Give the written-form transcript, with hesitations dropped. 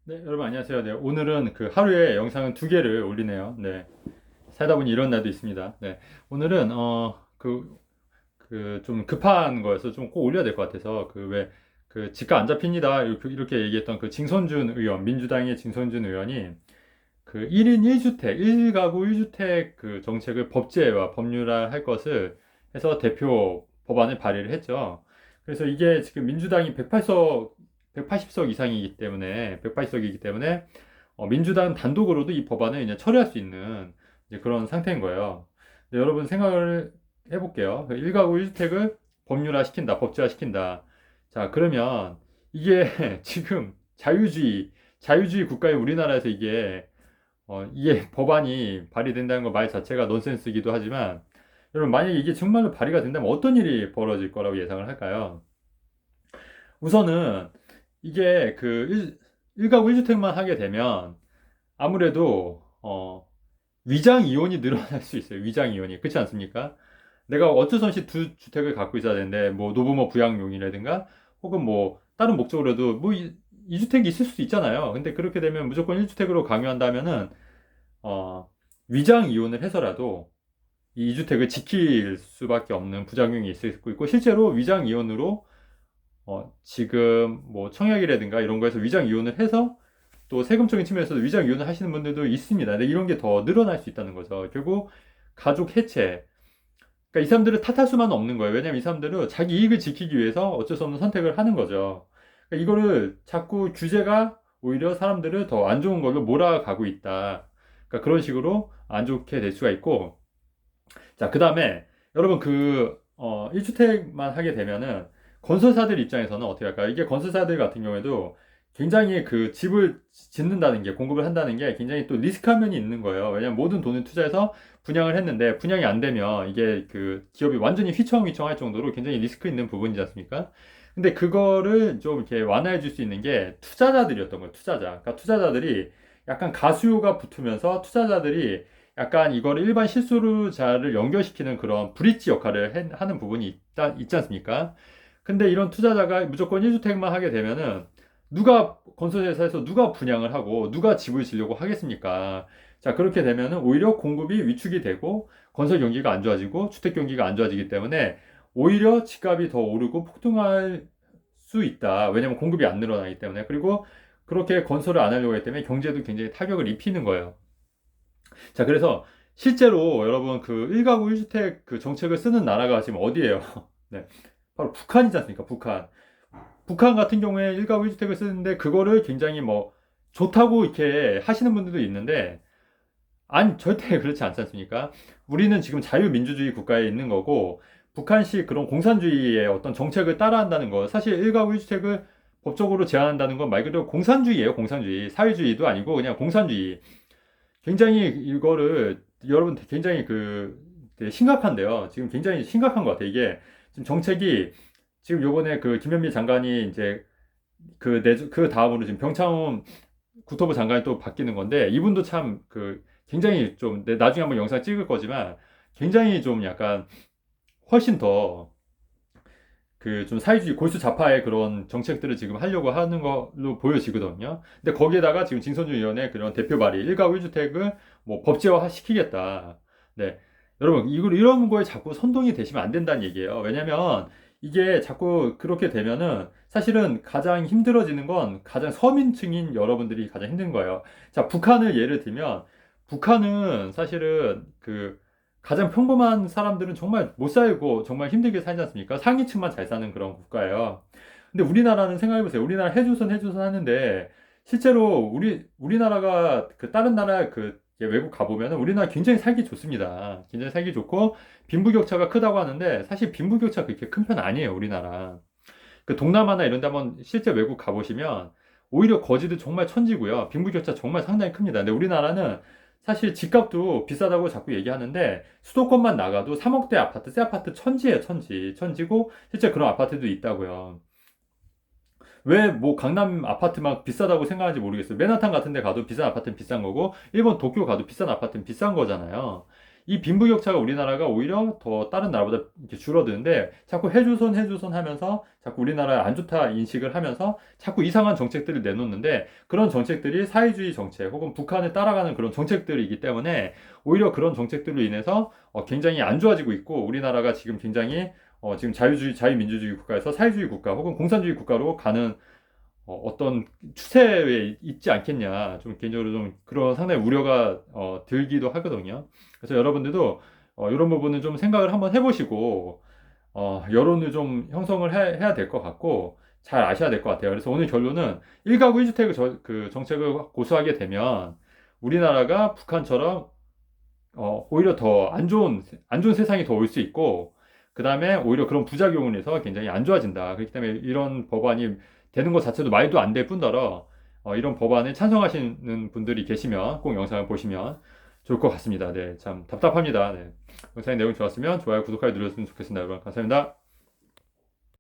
네, 여러분 안녕하세요. 네, 오늘은 그 하루에 영상은 두 개를 올리네요. 네, 살다 보니 이런 날도 있습니다. 네, 오늘은 좀 급한 거여서 좀 꼭 올려야 될 것 같아서 그 집값 안 잡힙니다. 이렇게 얘기했던 그 징선준 의원, 민주당의 징선준 의원이 그 1인 1주택, 1가구 1주택 그 정책을 법제화, 법률화할 것을 해서 대표 법안을 발의를 했죠. 그래서 이게 지금 민주당이 180석 이상이기 때문에, 180석이기 때문에 민주당 단독으로도 이 법안을 이제 처리할 수 있는 이제 그런 상태인 거예요. 근데 여러분 생각을 해볼게요. 1가구 1주택을 법률화 시킨다, 법제화 시킨다. 자, 그러면 이게 지금 자유주의 국가의 우리나라에서 이게 법안이 발의된다는 거 말 자체가 넌센스이기도 하지만, 여러분, 만약에 이게 정말로 발의가 된다면 어떤 일이 벌어질 거라고 예상을 할까요? 우선은, 이게 그 1가구 1주택만 하게 되면, 아무래도, 위장 이혼이 늘어날 수 있어요. 위장 이혼이. 그렇지 않습니까? 내가 어쩔 수 없이 두 주택을 갖고 있어야 되는데, 뭐, 노부모 부양용이라든가, 혹은 뭐, 다른 목적으로도, 뭐, 2주택이 있을 수도 있잖아요. 근데 그렇게 되면 무조건 1주택으로 강요한다면은, 어, 위장 이혼을 해서라도 이 이주택을 지킬 수밖에 없는 부작용이 있을 수 있고, 실제로 위장 이혼으로 지금 뭐 청약이라든가 이런 거에서 위장 이혼을 해서 또 세금적인 측면에서도 위장 이혼을 하시는 분들도 있습니다. 근데 이런 게 더 늘어날 수 있다는 거죠. 결국 가족 해체. 그러니까 이 사람들을 탓할 수만 없는 거예요. 왜냐면 이 사람들은 자기 이익을 지키기 위해서 어쩔 수 없는 선택을 하는 거죠. 그러니까 이거를 자꾸 규제가 오히려 사람들을 더 안 좋은 걸로 몰아가고 있다. 그러니까 그런 식으로 안 좋게 될 수가 있고, 자, 그 다음에 여러분 1주택만 하게 되면은 건설사들 입장에서는 어떻게 할까요? 이게 건설사들 같은 경우에도 굉장히 그 집을 짓는다는 게, 공급을 한다는 게 굉장히 또 리스크한 면이 있는 거예요. 왜냐면 모든 돈을 투자해서 분양을 했는데 분양이 안 되면 이게 그 기업이 완전히 휘청휘청할 정도로 굉장히 리스크 있는 부분이지 않습니까? 근데 그거를 좀 이렇게 완화해 줄 수 있는 게 투자자들이었던 거예요. 투자자. 그러니까 투자자들이 약간 가수요가 붙으면서 투자자들이 약간 이거를 일반 실수요자를 연결시키는 그런 브릿지 역할을 하는 부분이 있지 않습니까? 근데 이런 투자자가 무조건 1주택만 하게 되면은 건설회사에서 누가 분양을 하고 누가 집을 지려고 하겠습니까? 자, 그렇게 되면은 오히려 공급이 위축이 되고 건설 경기가 안 좋아지고 주택 경기가 안 좋아지기 때문에 오히려 집값이 더 오르고 폭등할 수 있다. 왜냐면 공급이 안 늘어나기 때문에. 그리고 그렇게 건설을 안 하려고 하기 때문에 경제도 굉장히 타격을 입히는 거예요. 자, 그래서 실제로 여러분 그 1가구 1주택 그 정책을 쓰는 나라가 지금 어디예요? 네. 바로 북한이지 않습니까? 북한. 북한 같은 경우에 1가구 1주택을 쓰는데 그거를 굉장히 뭐 좋다고 이렇게 하시는 분들도 있는데, 아니, 절대 그렇지 않지 않습니까? 우리는 지금 자유민주주의 국가에 있는 거고, 북한식 그런 공산주의의 어떤 정책을 따라한다는 거, 사실 1가구 1주택을 법적으로 제한한다는 건 말 그대로 공산주의예요, 공산주의. 사회주의도 아니고 그냥 공산주의. 굉장히 이거를 여러분 굉장히 되게 심각한데요. 지금 굉장히 심각한 것 같아요. 이게 지금 정책이 지금 요번에 그 김현미 장관이 이제 그 다음으로 지금 병창훈 국토부 장관이 또 바뀌는 건데, 이분도 참 굉장히 좀 나중에 한번 영상 찍을 거지만 굉장히 좀 약간 훨씬 더 좀 사회주의 골수 좌파의 그런 정책들을 지금 하려고 하는 걸로 보여지거든요. 근데 거기에다가 지금 진선준 의원의 그런 대표 발의 1가구 1주택을 뭐 법제화 시키겠다. 네. 여러분, 이런 거에 자꾸 선동이 되시면 안 된다는 얘기예요. 왜냐면 이게 자꾸 그렇게 되면은 사실은 가장 힘들어지는 건 가장 서민층인 여러분들이 가장 힘든 거예요. 자, 북한을 예를 들면 북한은 사실은 가장 평범한 사람들은 정말 못 살고 정말 힘들게 살지 않습니까? 상위층만 잘 사는 그런 국가예요. 근데 우리나라는 생각해보세요. 우리나라 해조선 하는데 실제로 우리나라가 다른 나라 외국 가보면 우리나라 굉장히 살기 좋습니다. 굉장히 살기 좋고 빈부격차가 크다고 하는데 사실 빈부격차 그렇게 큰 편 아니에요. 우리나라. 그 동남아나 이런 데 한번 실제 외국 가보시면 오히려 거지도 정말 천지고요. 빈부격차 정말 상당히 큽니다. 근데 우리나라는 사실 집값도 비싸다고 자꾸 얘기하는데 수도권만 나가도 3억대 아파트, 새 아파트 천지예요, 천지. 천지고 실제 그런 아파트도 있다고요. 왜 뭐 강남 아파트 막 비싸다고 생각하는지 모르겠어요. 맨하탄 같은 데 가도 비싼 아파트는 비싼 거고 일본 도쿄 가도 비싼 아파트는 비싼 거잖아요. 이 빈부격차가 우리나라가 오히려 더 다른 나라보다 이렇게 줄어드는데 자꾸 해주손 하면서 자꾸 우리나라에 안 좋다 인식을 하면서 자꾸 이상한 정책들을 내놓는데 그런 정책들이 사회주의 정책 혹은 북한에 따라가는 그런 정책들이기 때문에 오히려 그런 정책들로 인해서 굉장히 안 좋아지고 있고 우리나라가 지금 굉장히 지금 자유민주주의 국가에서 사회주의 국가 혹은 공산주의 국가로 가는 어떤 추세에 있지 않겠냐. 좀 개인적으로 좀 그런 상당히 우려가 들기도 하거든요. 그래서 여러분들도 이런 부분은 좀 생각을 한번 해보시고 여론을 좀 형성을 해야 될 것 같고 잘 아셔야 될 것 같아요. 그래서 오늘 결론은 1가구 1주택 그 정책을 고수하게 되면 우리나라가 북한처럼 오히려 더 안 좋은 세상이 더 올 수 있고, 그 다음에 오히려 그런 부작용을 해서 굉장히 안 좋아진다. 그렇기 때문에 이런 법안이 되는 것 자체도 말도 안 될 뿐더러, 이런 법안을 찬성하시는 분들이 계시면 꼭 영상을 보시면 좋을 것 같습니다. 네, 참 답답합니다. 네. 영상의 내용 좋았으면 좋아요, 구독하기 눌러주시면 좋겠습니다. 여러분, 감사합니다.